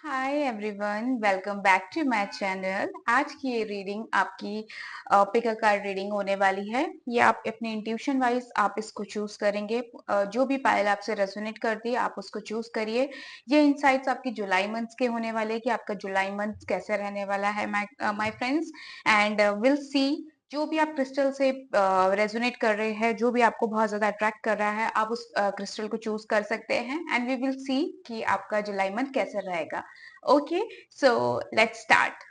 Hi everyone, welcome back to my channel. आज की ये रीडिंग आपकी पिक कार्ड रीडिंग होने वाली है। ये आप अपने इंट्यूशन वाइज आप इसको चूज करेंगे। जो भी पायल आपसे रेजोनेट करती है आप उसको चूज करिए। ये इनसाइट्स आपकी जुलाई मंथ के होने वाले हैं कि आपका जुलाई मंथ कैसे रहने वाला है my friends. And will see जो भी आप क्रिस्टल से रेजोनेट कर रहे हैं, जो भी आपको बहुत ज्यादा अट्रैक्ट कर रहा है, आप उस क्रिस्टल को चूज कर सकते हैं। एंड वी विल सी कि आपका जुलाई मंथ कैसे रहेगा। Okay, so let's start.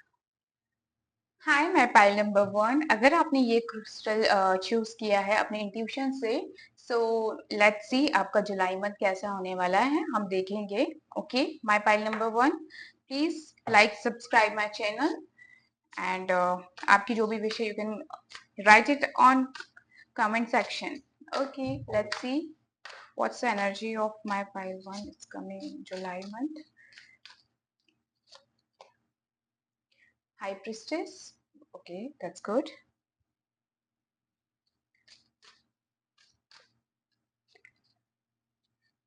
Hi, मैं पाइल नंबर 1। अगर आपने ये क्रिस्टल चूज किया है अपने इंट्यूशन से, सो लेट्स सी आपका जुलाई मंथ कैसा होने वाला है, हम देखेंगे। Okay, my pile number 1, please like subscribe my channel and आपकी जो भी विश है you can write it on comment section. Okay, let's see what's the energy of my pile one. It's coming in July month. High priestess. Okay, that's good.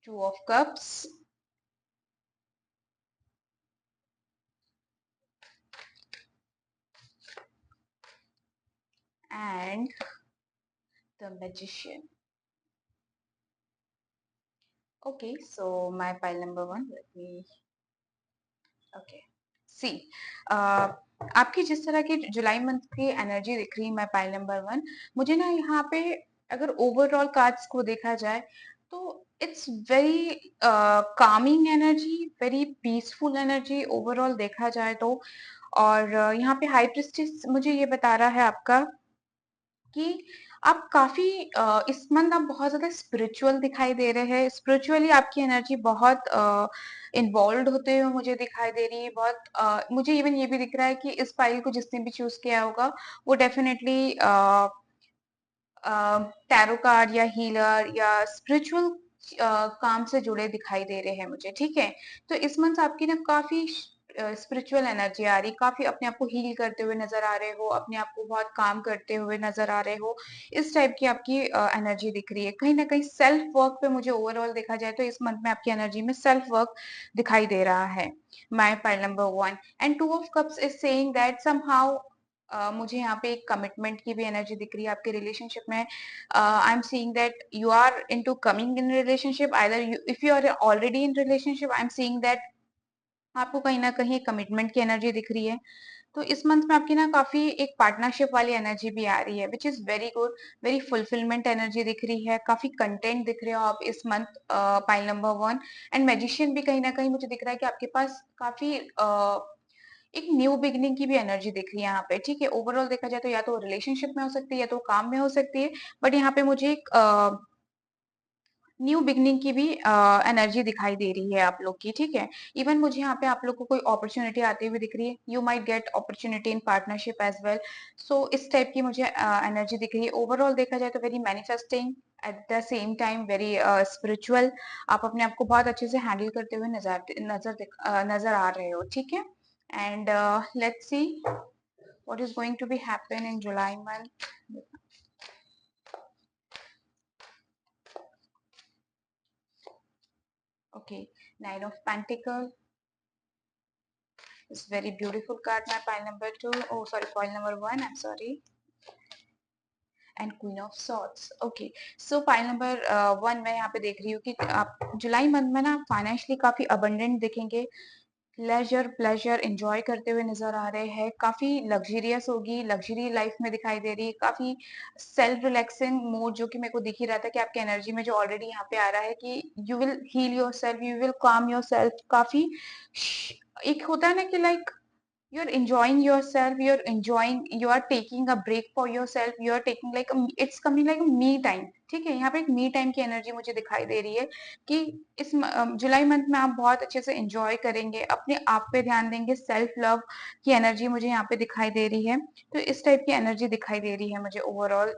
Two of cups. And the magician. Okay, so my pile number one. Let me. Okay. सी आपकी जिस तरह की जुलाई month की energy दिख रही है मैं pile number 1, मुझे ना यहाँ पे अगर ओवरऑल कार्ड्स को देखा जाए तो it's very Kameng energy, very peaceful energy overall देखा जाए तो। और यहाँ पे हाई प्रिस्टेस मुझे ये बता रहा है आपका कि आप काफी इस मंथ आप बहुत ज्यादा स्पिरिचुअल दिखाई दे रहे हैं। स्पिरिचुअली आपकी एनर्जी बहुत इन्वॉल्व होते हुए मुझे दिखाई दे रही है। बहुत मुझे इवन ये भी दिख रहा है कि इस फाइल को जिसने भी चूज किया होगा वो डेफिनेटली टैरो कार्ड या हीलर या स्पिरिचुअल काम से जुड़े दिखाई दे रहे हैं मुझे। ठीक है, तो इस मंथ आपकी ना काफी स्पिरिचुअल एनर्जी आ रही, काफी अपने आप को हील करते हुए नजर आ रहे हो, अपने आप को बहुत काम करते हुए नजर आ रहे हो। इस टाइप की आपकी एनर्जी दिख रही है। कहीं ना कहीं सेल्फ वर्क पे मुझे ओवरऑल देखा जाए तो इस मंथ में आपकी एनर्जी में सेल्फ वर्क दिखाई दे रहा है। My pile number 1 and two of cups is saying that somehow मुझे यहाँ पे एक कमिटमेंट की भी एनर्जी दिख रही है आपके रिलेशनशिप में। I am seeing that you are into coming in relationship, either you if you are already in relationship, I am seeing that आपको कहीं ना कहीं कमिटमेंट की एनर्जी दिख रही है। तो इस मंथ में आपकी ना काफी एक पार्टनरशिप वाली एनर्जी भी आ रही है, which is very good. Very fulfilment energy दिख रही है, काफी कंटेंट दिख रहे हो आप इस month pile number 1। And magician भी कहीं ना कहीं मुझे दिख रहा है कि आपके पास काफी एक न्यू बिगनिंग की भी एनर्जी दिख रही है यहाँ पे। ठीक है, ओवरऑल देखा जाए तो या तो रिलेशनशिप में हो सकती है या तो काम में हो सकती है, बट यहाँ पे मुझे एक न्यू बिगनिंग की भी एनर्जी दिखाई दे रही है आप लोग की। ठीक है, इवन मुझे यहाँ पे आप लोग को कोई अपॉर्चुनिटी आती हुई दिख रही है। You might get opportunity in partnership as well. So इस टाइप की मुझे एनर्जी दिख रही है। ओवरऑल देखा जाए तो very manifesting, eight the same time very spiritual. आप अपने आप को बहुत अच्छे से हैंडल करते हुए नजर आ रहे हो। ठीक है, and let's C what is going to be happen in July month. Okay, Nine of Pentacle. It's very beautiful card. My pile number 2. Oh, sorry, pile number 1. I'm sorry. And queen of swords. Okay, so file number 1 मैं यहाँ पे देख रही हूँ कि आप जुलाई month में ना फाइनेंशियली काफी अबंडेंट दिखेंगे। लेजर प्लेजर एंजॉय करते हुए नजर आ रहे हैं। काफी लग्जरियस होगी, लग्जरी लाइफ में दिखाई दे रही है। काफी सेल्फ रिलैक्सिंग मोड जो कि मेरे को दिख ही रहा था कि आपकी एनर्जी में जो ऑलरेडी यहाँ पे आ रहा है कि you will heal yourself, you will calm yourself. काफी एक होता है ना कि like you're enjoying yourself, you are taking a break for yourself, you are taking like it's coming like a me time। ठीक है, यहाँ पे एक मी टाइम की एनर्जी मुझे दिखाई दे रही है कि इस जुलाई मंथ में आप बहुत अच्छे से एंजॉय करेंगे, अपने आप पे ध्यान देंगे। सेल्फ लव की एनर्जी मुझे यहाँ पे दिखाई दे रही है। तो इस टाइप की एनर्जी दिखाई दे रही है मुझे overall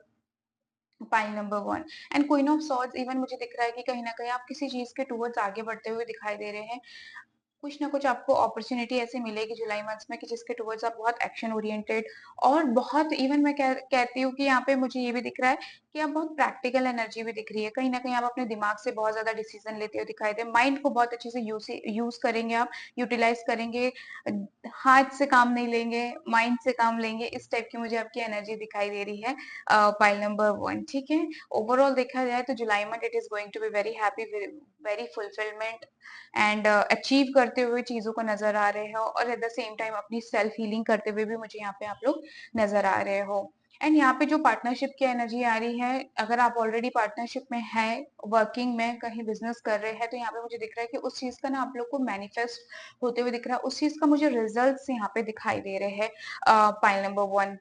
pile number 1। And queen of swords even मुझे दिख रहा है कि कहीं ना कहीं आप किसी चीज के टूवर्ड्स आगे बढ़ते हुए दिखाई दे रहे हैं। कुछ ना कुछ आपको अपॉर्चुनिटी ऐसी मिलेगी जुलाई मंथ में कि जिसके टुवर्ड्स आप बहुत एक्शन ओरिएंटेड और बहुत इवन मैं कहती हूँ कि यहाँ पे मुझे ये भी दिख रहा है कि आप बहुत प्रैक्टिकल एनर्जी भी दिख रही है। कहीं न कहीं आप अपने दिमाग से बहुत ज़्यादा डिसीजन लेते हुए दिखाई दे। माइंड को बहुत अच्छे से यूज़ करेंगे आप, यूटिलाइज़ करेंगे। अ, हाथ से काम नहीं लेंगे, माइंड से काम लेंगे। इस टाइप की मुझे आपकी एनर्जी दिखाई दे रही है पाइल नंबर 1, ठीक है? ओवरऑल देखा जाए तो जुलाई month it is going to be very happy, very fulfilment and achieve करते हुए चीज़ों को नज़र आ रहे हो और एट द सेम टाइम अपनी सेल्फ हीलिंग करते हुए भी मुझे यहाँ पे आप लोग नज़र आ रहे हो। एंड यहाँ पे जो पार्टनरशिप की एनर्जी आ रही है, अगर आप ऑलरेडी पार्टनरशिप में हैं, वर्किंग में, कहीं बिज़नेस कर रहे हैं, तो यहाँ पे मुझे दिख रहा है कि उस चीज़ का ना आप लोग को मैनिफेस्ट होते हुए दिख रहा है, उस चीज़ का मुझे रिजल्ट्स यहाँ पे दिखाई दे रहे हैं pile number 1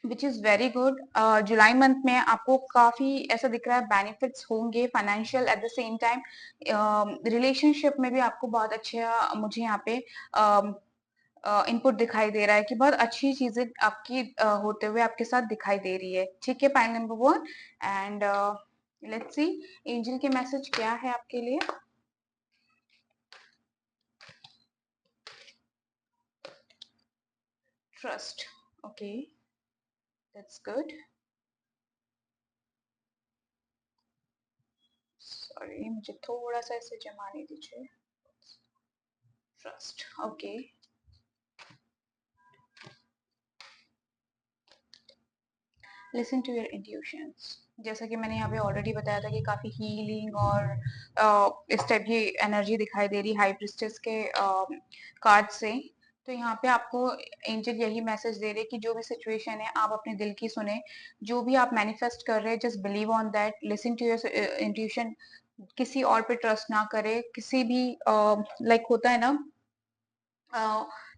which is very good. July month में आपको काफ़ी ऐसा दिख रहा है बेनिफिट्स होंगे financial eight the same time relationship में भी आपको बहुत अच्छा मुझे यहाँ पे इनपुट दिखाई दे रहा है कि बहुत अच्छी चीजें आपकी होते हुए आपके साथ दिखाई दे रही है। ठीक है point number 1 and let's see angel के मैसेज क्या है आपके लिए। Trust, okay, that's good. Sorry मुझे थोड़ा सा इसे जमाने दीजिए। Trust, okay. Listen to your intuitions, जैसा कि मैंने यहाँ पे ऑलरेडी बताया था कि काफी हीलिंग और इस टाइप की एनर्जी दिखाई दे रही हाई प्रिस्टेस के कार्ड से। तो यहाँ पे आपको एंजल यही मैसेज दे रहे कि जो भी सिचुएशन है आप अपने दिल की सुने, जो भी आप मैनिफेस्ट कर रहे हैं just believe on that, listen to your intuition. किसी और पे ट्रस्ट ना करे, किसी भी लाइक होता है ना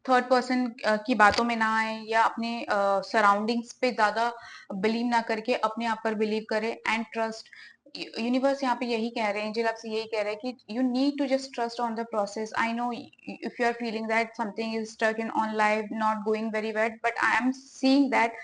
थर्ड पर्सन की बातों में ना आए या अपने सराउंडिंग्स पे ज्यादा बिलीव ना करके अपने आप पर बिलीव करे एंड ट्रस्ट। यूनिवर्स यहाँ पे यही कह रहे हैं, एंजल आपसे यही कह रहे हैं कि you need to just trust on the process. I know if you are feeling that something is stuck in on life not going very well, but I am seeing that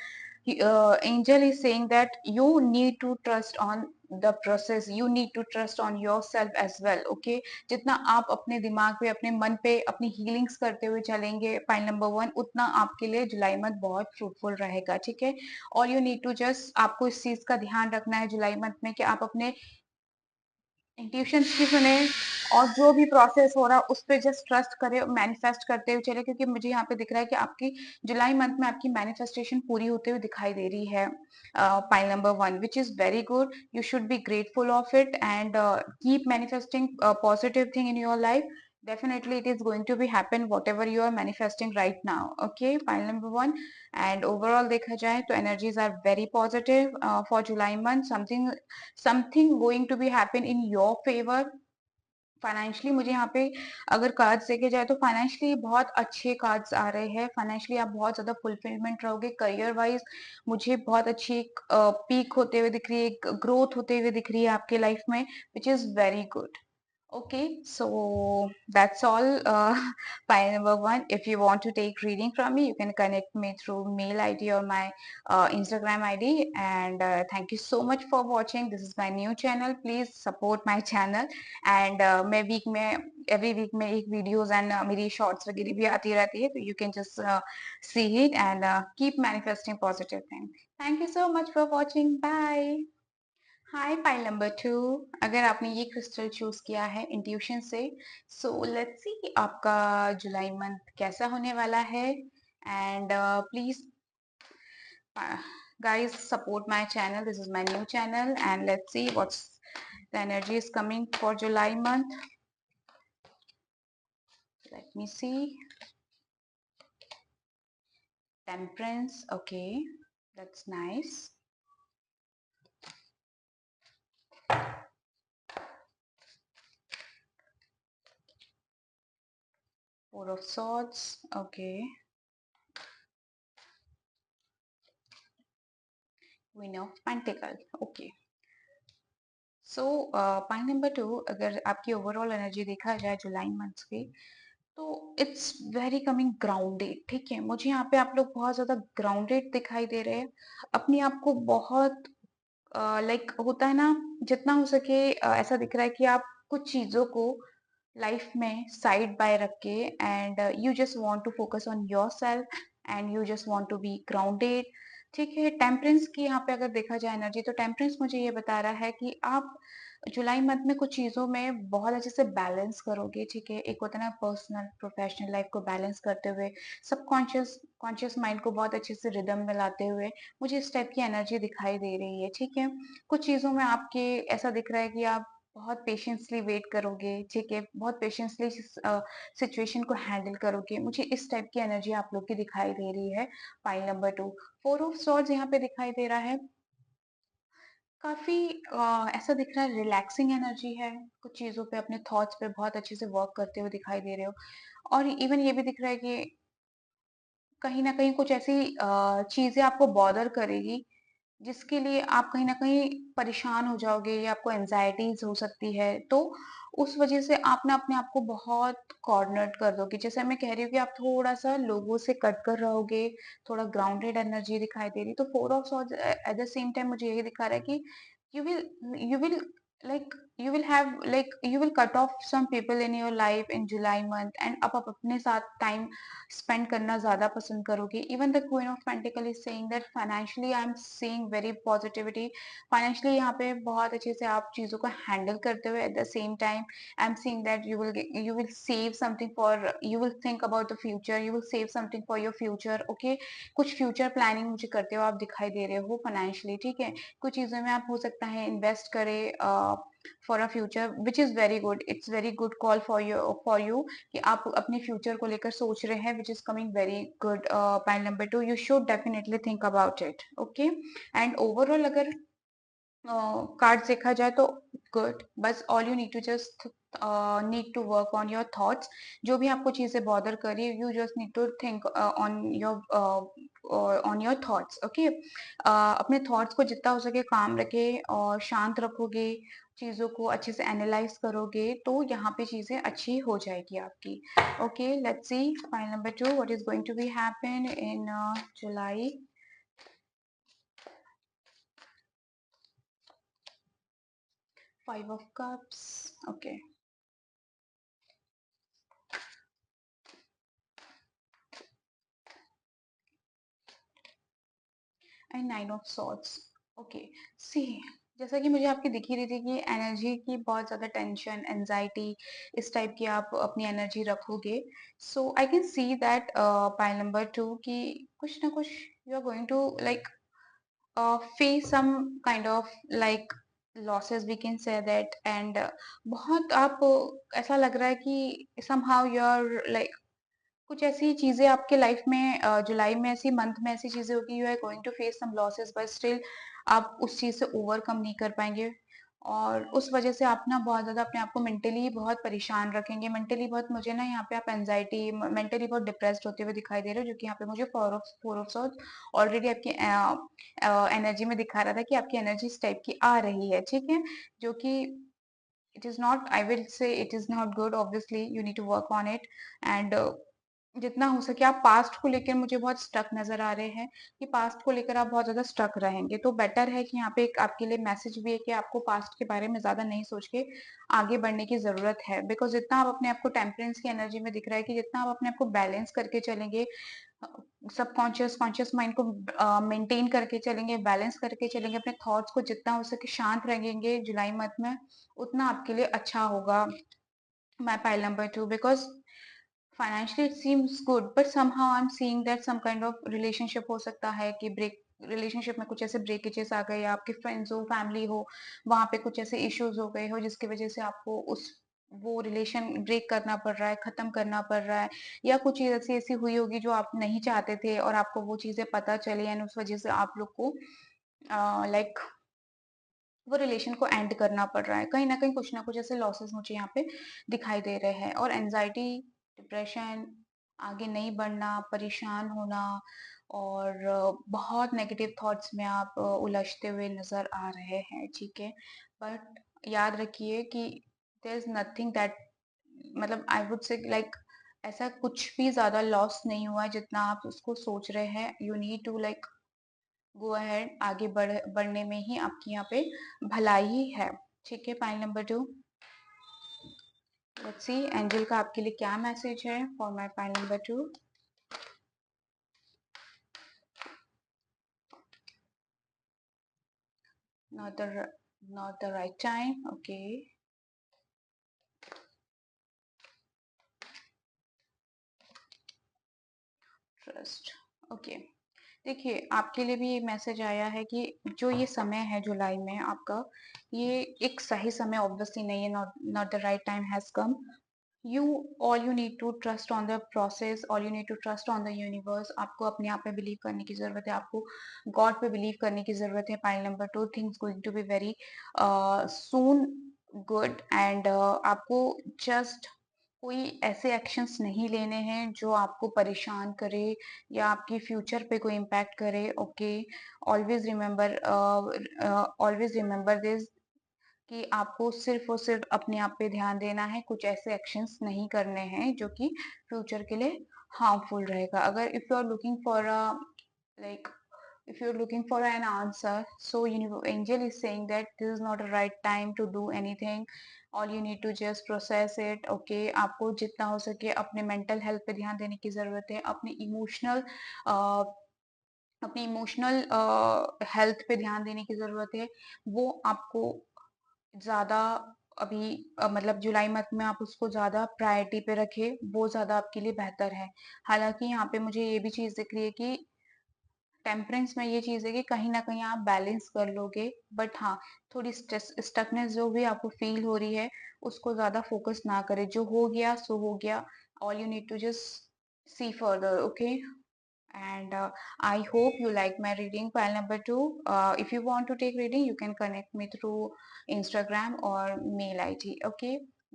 angel is saying that you need to trust on the process, you need to trust on yourself as well, okay? जितना आप अपने दिमाग पे अपने मन पे अपनी healings करते हुए चलेंगे पाइल नंबर 1, उतना आपके लिए जुलाई मंथ बहुत फ्रूटफुल रहेगा, ठीक है? और यू नीड टू जस्ट आपको इस चीज का ध्यान रखना है जुलाई मंथ में कि आप अपने इंट्यूशंस की सुने और जो भी प्रोसेस हो रहा है उस पे जस्ट ट्रस्ट करें और मैनिफेस्ट करते हुए चले, क्योंकि मुझे यहाँ पे दिख रहा है कि आपकी जुलाई मंथ में आपकी मैनिफेस्टेशन पूरी होते हुए दिखाई दे रही है pile number 1 which is very good. You should be grateful of it and keep manifesting positive thing in your life. Definitely it is going to be happen whatever you are manifesting right now, okay? Pile number 1 and overall देखा जाए तो energies are very positive for July month, something going to be happen in your favor financially. मुझे यहाँ पे अगर cards देखे जाए तो फाइनेंशियली बहुत अच्छे कार्ड्स आ रहे हैं, फाइनेंशियली आप बहुत ज्यादा फुलफिलमेंट रहोगे। करियर वाइज मुझे बहुत अच्छी एक पीक होते हुए दिख रही है, एक ग्रोथ होते हुए दिख रही है आपके लाइफ में which is very good. Okay, so that's all. Pile number 1. If you want to take reading from me, you can connect me through mail ID or my Instagram ID. And thank you so much for watching. This is my new channel. Please support my channel. And मैं week में every week में एक videos and मेरी shorts वगैरह भी आती रहती है, तो you can just see it and keep manifesting positive things. Thank you so much for watching. Bye. Hi pile number 2, अगर आपने ये क्रिस्टल चूज किया है इंट्यूशन से, सो लेट्स सी आपका जुलाई मंथ कैसा होने वाला है। And please guys support my channel, this is my new channel and let's see what's the energy is coming for July month. Let me see. Temperance, okay, that's nice. Four of Swords, okay. Queen of Pentacles, okay. So point number 2, अगर आपकी overall energy देखा जाए जुलाई month की, तो it's very coming grounded, ठीक है? मुझे यहाँ पे आप लोग बहुत ज्यादा ग्राउंडेड दिखाई दे रहे हैं, अपने आप को बहुत लाइक होता है ना, जितना हो सके ऐसा दिख रहा है कि आप कुछ चीजों को लाइफ में साइड बाय रख के and you just want to focus on yourself and you just want to be grounded. ठीक है, टेम्परेंस की यहाँ पे अगर देखा जाए एनर्जी, तो टेम्परेंस मुझे ये बता रहा है कि आप जुलाई मंथ में कुछ चीजों में बहुत अच्छे से बैलेंस करोगे। ठीक है, एक होता है ना पर्सनल प्रोफेशनल लाइफ को बैलेंस करते हुए, सबकॉन्शियस कॉन्शियस माइंड को बहुत अच्छे से रिदम में लाते हुए मुझे इस टाइप की एनर्जी दिखाई दे रही है। ठीक है, कुछ चीजों में आपके ऐसा दिख रहा है कि आप बहुत पेशेंसली वेट करोगे। ठीक है, बहुत पेशेंसली सिचुएशन को हैंडल करोगे। मुझे इस टाइप की एनर्जी आप लोग की दिखाई दे रही है। Pile number 2, four of swords यहाँ पे दिखाई दे रहा है। काफी ऐसा दिख रहा है रिलैक्सिंग एनर्जी है। कुछ चीजों पे अपने थॉट्स पे बहुत अच्छे से वर्क करते हुए दिखाई दे रहे हो। और इवन ये भी दिख रहा है कि कहीं ना कहीं कुछ ऐसी चीजें आपको बॉदर करेगी जिसके लिए आप कहीं न कहीं परेशान हो जाओगे या आपको एंग्ज़ायटीज़ हो सकती है, तो उस वज़ह से आप ना अपने आप को बहुत कॉर्नर्ड कर दोगे। जैसे मैं कह रही हूँ कि आप थोड़ा-सा लोगों से कट कर रहोगे, थोड़ा ग्राउंडेड एनर्जी दिखाई दे रही है। तो four of swords at the same time मुझे यही दिखा रहा है कि you will you will like you will cut off some people in your life in July month and आप अपने साथ टाइम स्पेंड करना ज़्यादा पसंद करोगे। Even the queen of pentacles is saying that financially I am seeing very positivity. Financially यहाँ पे बहुत अच्छे से आप चीज़ों को हैंडल करते हुए eight the same time I am seeing that you will save something for you will think about the future, you will save something for your future. Okay, कुछ फ्यूचर प्लानिंग मुझे करते हुए आप दिखाई दे रहे हो फाइनेंशियली। ठीक है, कुछ चीज़ों में आप हो सकता है इन्वेस्ट करें for a future which is very good. It's very good call for you कि आप अपने फ्यूचर को लेकर सोच रहे हैं which is coming very good. Point number 2, you should definitely think about it. Okay, and overall अगर कार्ड्स देखा जाए तो गुड, बस all you need to just need to work on your thoughts. जो भी आपको चीजें बॉदर कर रही है, you just need to think on your thoughts. Okay, अपने थॉट्स को जितना हो सके काम रखे और शांत रखोगे, चीजों को अच्छे से एनालाइज करोगे, तो यहाँ पे चीजें अच्छी हो जाएगी आपकी। Okay, let's see file number 2 what is going to be happen in July. 5 of cups, okay, and 9 of swords। Okay, see जैसा कि मुझे आपकी दिख ही रही थी कि एनर्जी की बहुत ज्यादा टेंशन एंजाइटी इस टाइप की आप अपनी एनर्जी रखोगे। So I can see that pile number 2 कि कुछ ना कुछ you are going to like face some kind of like losses we can say that and बहुत आप ऐसा लग रहा है कि somehow you're like कुछ ऐसी चीजें आपके लाइफ में जुलाई में ऐसी मंथ में ऐसी चीजें होगी you are going to face some losses but still आप उस चीज से ओवरकम नहीं कर पाएंगे और उस वजह से आप ना बहुत ज्यादा अपने आप को मेंटली बहुत परेशान रखेंगे। मेंटली बहुत मुझे ना यहाँ पे आप एंजाइटी मेंटली बहुत डिप्रेस्ड होते हुए दिखाई दे रहे हो, जो कि यहाँ पे मुझे फोर ऑफ सॉर्ड्स ऑलरेडी आपकी एनर्जी में दिखा रहा था कि आपकी एनर्जी इस टाइप की आ रही है। ठीक है, जो कि it is not, I will say it is not good. Obviously you need to work on it and जितना हो सके आप पास्ट को लेकर मुझे बहुत स्टक नजर आ रहे हैं कि पास्ट को लेकर आप बहुत ज्यादा स्टक रहेंगे। तो बेटर है कि यहाँ पे एक आपके लिए मैसेज भी है कि आपको पास्ट के बारे में ज्यादा नहीं सोच के आगे बढ़ने की जरूरत है। बिकॉज जितना आप अपने आप को टेम्परेंस की एनर्जी में दिख रहा है कि जितना आप अपने आप को बैलेंस करके चलेंगे, सबकॉन्शियस कॉन्शियस माइंड को मेंटेन करके चलेंगे, बैलेंस करके चलेंगे, अपने थॉट्स को जितना हो सके शांत रहेंगे जुलाई मंथ में, उतना आपके लिए अच्छा होगा। my pile number 2 because financially it seems good but somehow I'm seeing that some kind of relationship हो सकता है कि ब्रेक रिलेशनशिप में कुछ ऐसे ब्रेकेजेस आ गए या आपके फ्रेंड्स हो फैमिली हो वहां पे कुछ ऐसे इश्यूज हो गए हो जिसकी वजह से आपको उस वो रिलेशन ब्रेक करना पड़ रहा है, खत्म करना पड़ रहा है, या कुछ चीज ऐसी ऐसी हुई होगी जो आप नहीं चाहते थे और आपको वो चीजें पता चली एंड उस वजह से आप लोग को लाइक वो रिलेशन को एंड करना पड़ रहा है। कहीं ना कुछ ऐसे लॉसेस मुझे यहाँ पे दिखाई दे रहे हैं और एनजाइटी डिप्रेशन आगे नहीं बढ़ना, परेशान होना और बहुत नेगेटिव थॉट्स में आप उलझते हुए नजर आ रहे हैं। ठीक है, बट याद रखिए कि देयर इज नथिंग दैट मतलब आई वुड से लाइक ऐसा कुछ भी ज्यादा लॉस नहीं हुआ है जितना आप उसको सोच रहे हैं। You need to like go ahead, आगे बढ़ने में ही आपकी यहाँ पे भलाई है। ठीक है, point number 2। Let's see angel का आपके लिए क्या मैसेज है for my pile number 2. Not the not the right time. Okay. Trust. Okay. देखिए आपके लिए भी ये मैसेज आया है कि जो ये समय है जुलाई में आपका, ये एक सही समय ऑब्वियसली नहीं है. Not not the right time has come. you all you need to trust on the process, all you need to trust on the universe. आपको अपने आप पे बिलीव करने की जरूरत है, आपको गॉड पे बिलीव करने की जरूरत है. Pile number 2, things going to be very soon good and आपको जस्ट कोई ऐसे एक्शंस नहीं लेने हैं जो आपको परेशान करे या आपकी फ्यूचर पे कोई इम्पैक्ट करे. ओके. ऑलवेज रिमेंबर दिस कि आपको सिर्फ और सिर्फ अपने आप पे ध्यान देना है. कुछ ऐसे एक्शंस नहीं करने हैं जो कि फ्यूचर के लिए हार्मफुल रहेगा. अगर if you are looking for a like if you're looking for an answer, so angel is saying that this is not a right time to do anything. All you need to just process it. Okay. आपको जितना हो सके अपने mental health पे ध्यान देने की जरूरत है. अपनी इमोशनल हेल्थ पे ध्यान देने की जरूरत है. वो आपको ज़्यादा अभी मतलब जुलाई मंथ में आप उसको ज़्यादा प्रायोरिटी पे रखें, वो ज़्यादा आपके लिए बेहतर है. हालाँकि यहाँ पे मुझे ये भी चीज़ दिख रही है कि टेम्परेंस में ये चीज़ है कि कहीं न कहीं आप बैलेंस कर लोगे. बट हाँ, थोड़ी स्टकनेस जो भी आपको फ़ील हो रही है, उसको ज़्यादा फ़ोकस ना करें. जो हो गया सो हो गया. All you need to just see further. Okay. And I hope you like my reading, pile number 2. If you want to take reading, you can connect me through Instagram or mail ID. Okay.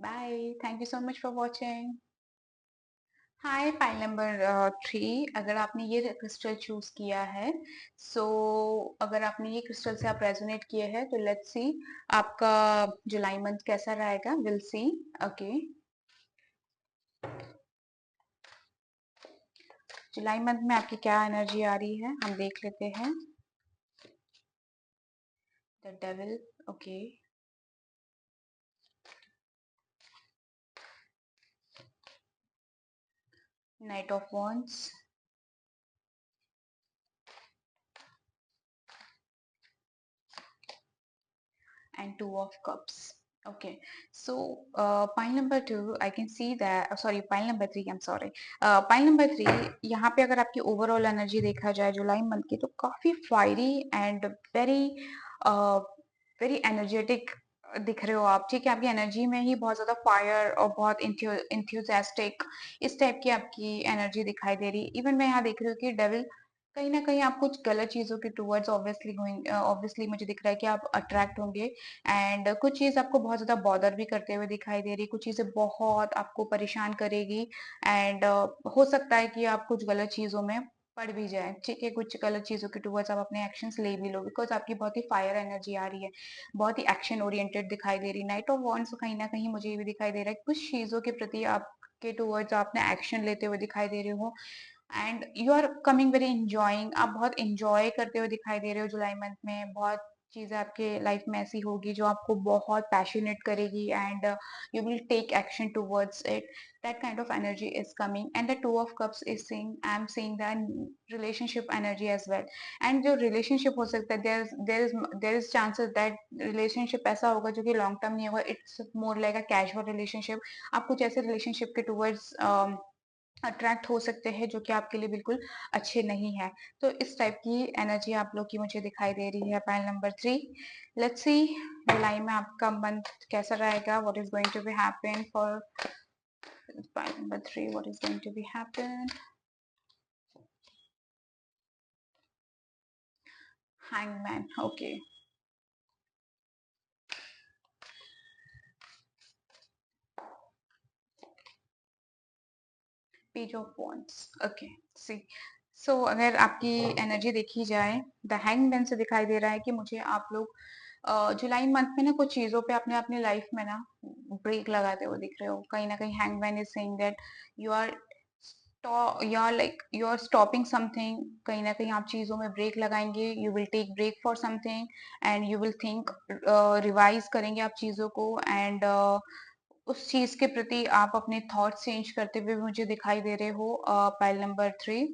Bye. Thank you so much for watching. Hi pile number 3. अगर आपने ये crystal choose किया है, सो अगर आपने ये crystal से आप रेजोनेट किए हैं, तो लेट्स सी आपका जुलाई मंथ कैसा रहेगा. Will see. Okay. July month में आपकी क्या एनर्जी आ रही है हम देख लेते हैं. The devil. Okay. Knight of Wands and Two of Cups. Okay, so pile number 2, I can see that. Sorry, pile number 3. I'm sorry. Pile number 3. यहाँ पे अगर आपकी ओवरऑल एनर्जी देखा जाए जुलाई मंथ की, तो काफी fiery and very very energetic दिख रहे हो आप. ठीक है. आपकी एनर्जी में ही बहुत ज्यादा फायर और बहुत इंथ्यूजियास्टिक इस टाइप की आपकी एनर्जी दिखाई दे रही. इवन मैं यहाँ देख रही हूँ कि डेविल कहीं ना कहीं आप कुछ गलत चीजों के टूवर्ड्स ऑब्वियसली मुझे दिख रहा है कि आप अट्रैक्ट होंगे. एंड कुछ चीज आपको बहुत ज्यादा बॉदर भी करते हुए दिखाई दे रही. कुछ चीजें बहुत आपको परेशान करेगी. एंड हो सकता है कि आप कुछ गलत चीजों में पड़ भी जाए. ठीक है. कुछ गलत चीजों के टूवर्ड्स आप अपने एक्शंस ले भी लो, बिकॉज आपकी बहुत ही फायर एनर्जी आ रही है, बहुत ही एक्शन ओरिएंटेड दिखाई दे रही. नाइट ऑफ वॉन्ड्स कहीं ना कहीं मुझे ये भी दिखाई दे रहा है कुछ चीजों के प्रति आपके टूवर्ड्स आपने एक्शन लेते हुए दिखाई दे रहे हो. And you are coming very enjoying. आप बहुत इंजॉय करते हुए दिखाई दे रहे हो जुलाई मंथ में. बहुत चीजें आपके लाइफ में ऐसी होगी जो आपको बहुत पैशनेट करेगी and you will take action towards it. that kind of energy is coming. And the two of cups is seeing, I'm seeing the relationship energy as well. and जो relationship हो सकता है, there is chances that relationship ऐसा होगा जो कि long term नहीं होगा. it's more like a casual relationship. आप कुछ ऐसे relationship के towards अट्रैक्ट हो सकते हैं जो कि आपके लिए बिल्कुल अच्छे नहीं है. तो इस टाइप की एनर्जी आप लोग की मुझे दिखाई दे रही है. Pile number 3. लेट्स सी जुलाई में आपका मंथ कैसा रहेगा. What is going to be happen for pile number 3. What is going to be happen. Hangman. Okay. Page of wands. Okay. See. So अगर आपकी एनर्जी देखी जाए, द हैंगमैन से दिखाई दे रहा है कि मुझे आप लोग जुलाई मंथ में ना कुछ चीजों पे अपने अपने लाइफ में ना ब्रेक लगाते हुए दिख रहे हो. कहीं ना कहीं hangman is saying that you are you are stopping something. कहीं ना कहीं आप चीजों में ब्रेक लगाएंगे. You will take break for something and you will think, revise करेंगे आप चीजों को. एंड उस चीज के प्रति आप अपने थॉट्स चेंज करते हुए मुझे दिखाई दे रहे हो। Pile number 3,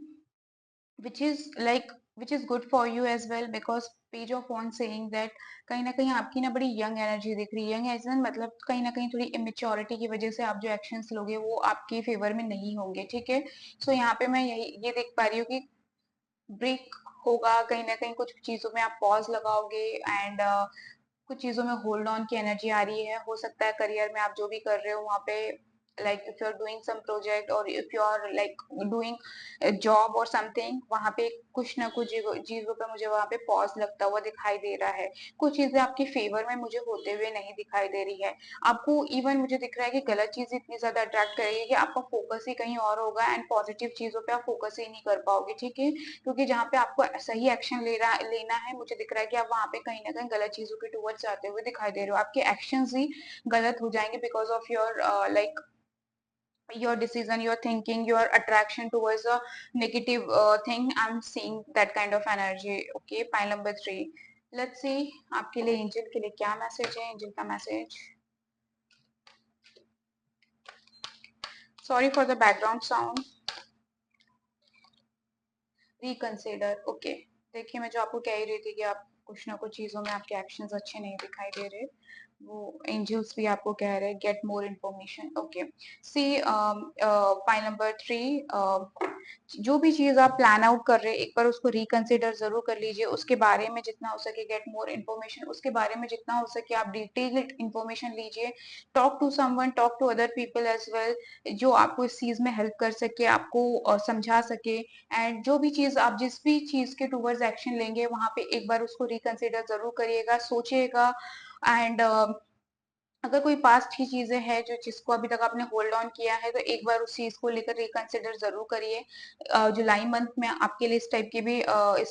which is like which is good for you as well, because page of wands saying that कहीं ना कहीं आपकी ना बड़ी यंग एनर्जी दिख रही है। यंग एज मतलब कहीं ना कहीं थोड़ी इमेच्योरिटी की वजह से आप जो एक्शंस लोगे वो आपके फेवर में नहीं होंगे, ठीक है। सो यहाँ पे मैं यही ये देख पा रही हूँ कि ब्रेक होगा, कहीं ना कहीं कुछ चीजों में आप पॉज लगाओगे एंड कुछ चीजों में होल्ड ऑन की एनर्जी आ रही है। हो सकता है करियर में आप जो भी कर रहे हो वहां पे, like if you are doing some project और if you are like doing job और समथिंग, वहां पे कुछ ना कुछ चीजों पे मुझे वहां पे पॉज लगता हुआ दिखाई दे रहा है। कुछ चीजें आपके फेवर में मुझे होते हुए नहीं दिखाई दे रही है। आपको इवन मुझे दिख रहा है कि गलत चीज इतनी ज्यादा अट्रैक्ट करेगी कि आपका फोकस ही कहीं और होगा एंड पॉजिटिव चीजों पे आप फोकस ही नहीं कर पाओगे, ठीक है। क्योंकि जहाँ पे आपको सही एक्शन लेना है, मुझे दिख रहा है कि आप वहां पे कहीं ना कहीं गलत चीजों के टूवर्ड्स जाते हुए दिखाई दे रहे हो। आपके एक्शंस ही गलत हो जाएंगे because of your like your decision, your thinking, your attraction towards a negative thing. I'm seeing that kind of energy. Okay, pile number 3, let's see आपके लिए एंजल के लिए क्या मैसेज है। एंजल का message, sorry for the background sound. Reconsider, okay. देखिए मैं जो आपको कह ही रही थी कि आप कुछ ना कुछ चीजों में आपके एक्शंस अच्छे नहीं दिखाई दे रहे, वो एंजल्स भी आपको कह रहे हैं get more information. Okay, see point number 3, जो भी चीज आप प्लान आउट कर रहे हैं एक बार उसको रिकंसिडर जरूर कर लीजिए। उसके बारे में जितना हो सके गेट मोर इन्फॉर्मेशन, उसके बारे में जितना हो सके आप डिटेल्ड इन्फॉर्मेशन लीजिए। Talk to someone, talk to other people as well, जो आपको इस चीज में हेल्प कर सके, आपको समझा सके। एंड जो भी चीज आप जिस भी चीज के टूवर्ड्स एक्शन लेंगे वहां पे एक बार उसको रिकंसिडर जरूर करिएगा, सोचिएगा। एंड अगर कोई पास्ट की चीजें हैं जो जिसको अभी तक आपने होल्ड ऑन किया है तो एक बार उस चीज को लेकर रिकंसिडर जरूर करिए। जुलाई मंथ में आपके लिए इस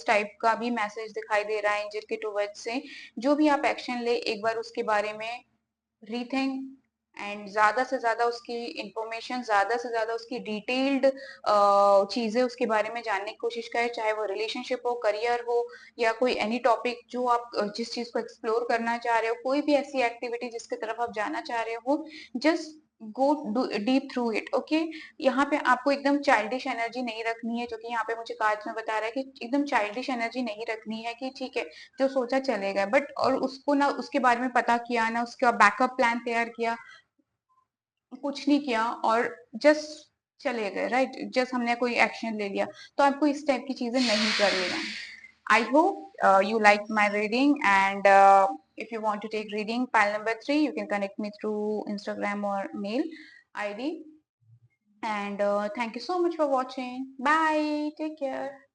टाइप का भी मैसेज दिखाई दे रहा है एंजल के टूवर्ड्स से। जो भी आप एक्शन ले एक बार उसके बारे में रीथिंक एंड ज्यादा से ज्यादा उसकी इंफॉर्मेशन, ज्यादा से ज्यादा उसकी डिटेल्ड चीजें उसके बारे में जानने की कोशिश करें, चाहे वो रिलेशनशिप हो, करियर हो, या कोई एनी टॉपिक जो आप जिस चीज को एक्सप्लोर करना चाह रहे हो, कोई भी ऐसी एक्टिविटी जिसकी तरफ आप जाना चाह रहे हो, just go deep through it. Okay, यहाँ पे आपको एकदम चाइल्डिश एनर्जी नहीं रखनी है, जो कि यहाँ पे मुझे कार्ड्स में बता रहा है कि एकदम चाइल्डिश एनर्जी नहीं रखनी है कि ठीक है जो सोचा चलेगा, बट और उसको ना उसके बारे में पता किया, ना उसका बैकअप प्लान तैयार किया, कुछ नहीं किया और जस्ट चले गए, राइट। जस्ट हमने कोई एक्शन ले लिया, तो आपको इस टाइप की चीजें नहीं करनी है। I hope you liked my reading, and if you want to take reading pile number 3, you can connect me through Instagram or mail ID. And thank you so much for watching. Bye. Take care.